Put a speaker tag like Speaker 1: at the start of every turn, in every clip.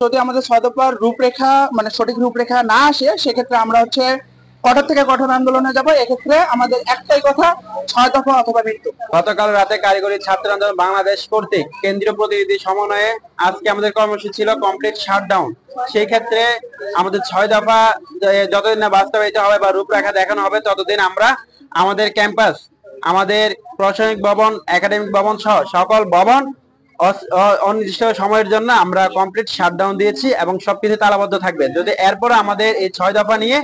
Speaker 1: যদি আমাদের ৬ দফার রূপরেখা মানে সঠিক রূপরেখা না আসে, সেক্ষেত্রে আমরা হচ্ছে কঠোর থেকে কঠোর আন্দোলনে যাব। এক্ষেত্রে আমাদের একটাই কথা, ৬ দফা অথবা মৃত্যু।
Speaker 2: গতকাল রাতে কারিগরি ছাত্র আন্দোলন বাংলাদেশ কর্তৃক কেন্দ্রীয় প্রতিনিধি সমন্বয়ে আজকে আমাদের কর্মসূচি ছিল কমপ্লিট শাটডাউন। সেই ক্ষেত্রে আমাদের ৬ দফা যতদিন না বাস্তবায়িত হবে বা রূপরেখা দেখানো হবে, ততদিন আমরা আমাদের ক্যাম্পাস, আমাদের প্রশাসনিক ভবন, একাডেমিক ভবন সহ সকল ভবন অনির্দিষ্ট সময়ের জন্য আমরা কমপ্লিট শাটডাউন দিয়েছি এবং সবকিছু তালাবদ্ধ থাকবে। যদি এরপরে আমাদের এই ৬ দফা নিয়ে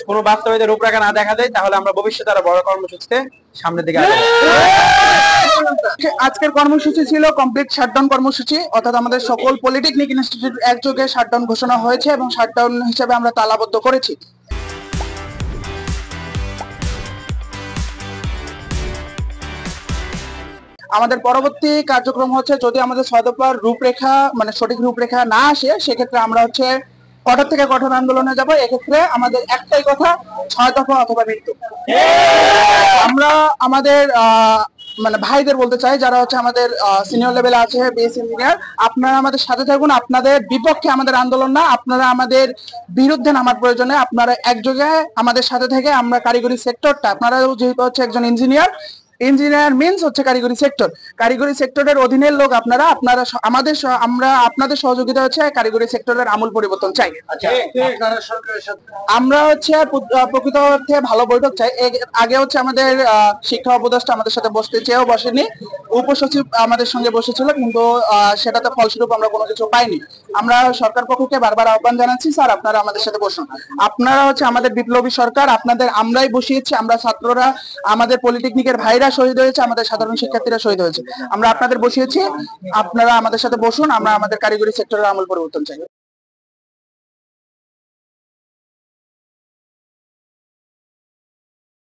Speaker 2: কোনো বাস্তবায়িত রূপরেখা না দেখা যায়, তাহলে আমরা ভবিষ্যতে আরো বড় কর্মসূচিতে সামনের দিকে আগাবো।
Speaker 1: আজকের কর্মসূচি ছিল কমপ্লিট শাটডাউন কর্মসূচি, অর্থাৎ আমাদের সকল পলিটেকনিক ইনস্টিটিউট একযোগে শাটডাউন ঘোষণা হয়েছে এবং শাটডাউন হিসেবে আমরা তালাবদ্ধ করেছি। আমাদের পরবর্তী কার্যক্রম হচ্ছে, যদি আমাদের ৬ দফার রূপরেখা মানে সঠিক রূপরেখা না আসে, সেক্ষেত্রে আমরা হচ্ছে কঠোর থেকে কঠোর আন্দোলনে যাব। এক্ষেত্রে আমাদের একটাই কথা, ৬ দফা অথবা মৃত্যু। আমরা আমাদের মানে ভাইদের বলতে চাই, যারা হচ্ছে আমাদের সিনিয়র লেভেলে আছে, বেস ইঞ্জিনিয়ার, আপনারা আমাদের সাথে থাকুন। আপনাদের বিপক্ষে আমাদের আন্দোলন না, আপনারা আমাদের বিরুদ্ধে নামার প্রয়োজনে আপনারা একযোগে আমাদের সাথে থেকে আমরা কারিগরি সেক্টরটা, আপনারা যেহেতু হচ্ছে একজন ইঞ্জিনিয়ার, ইঞ্জিনিয়ার মিন্স হচ্ছে কারিগরি সেক্টর, কারিগরি সেক্টরের অধীনের লোক আপনারা আমাদের আমরা আপনাদের সহযোগিতা হচ্ছে কারিগরি সেক্টরের আমূল পরিবর্তন চাই। আমরা হচ্ছে প্রকৃত অর্থে ভালো বৈঠক চাই। আগে হচ্ছে আমাদের শিক্ষা উপদেষ্টা আমাদের সাথে বসতে চেয়েও বসেনি, উপসচিব আমাদের সঙ্গে বসেছিল, কিন্তু সেটাতে ফলস্বরূপ আমরা কোনো কিছু পাইনি। আমরা সরকার পক্ষকে বারবার আহ্বান জানাচ্ছি, স্যার আপনারা আমাদের সাথে বসুন। আপনারা হচ্ছে আমাদের বিপ্লবী সরকার, আপনাদের আমরাই বসিয়েছি, আমরা ছাত্ররা, আমাদের পলিটেকনিকের ভাইরা শহীদ হয়েছে, আমাদের সাধারণ শিক্ষার্থীরা শহীদ হয়েছে, আমরা আপনাদের বসিয়েছি, আপনারা আমাদের সাথে বসুন। আমরা আমাদের কারিগরি সেক্টরের আমূল পরিবর্তন চাই।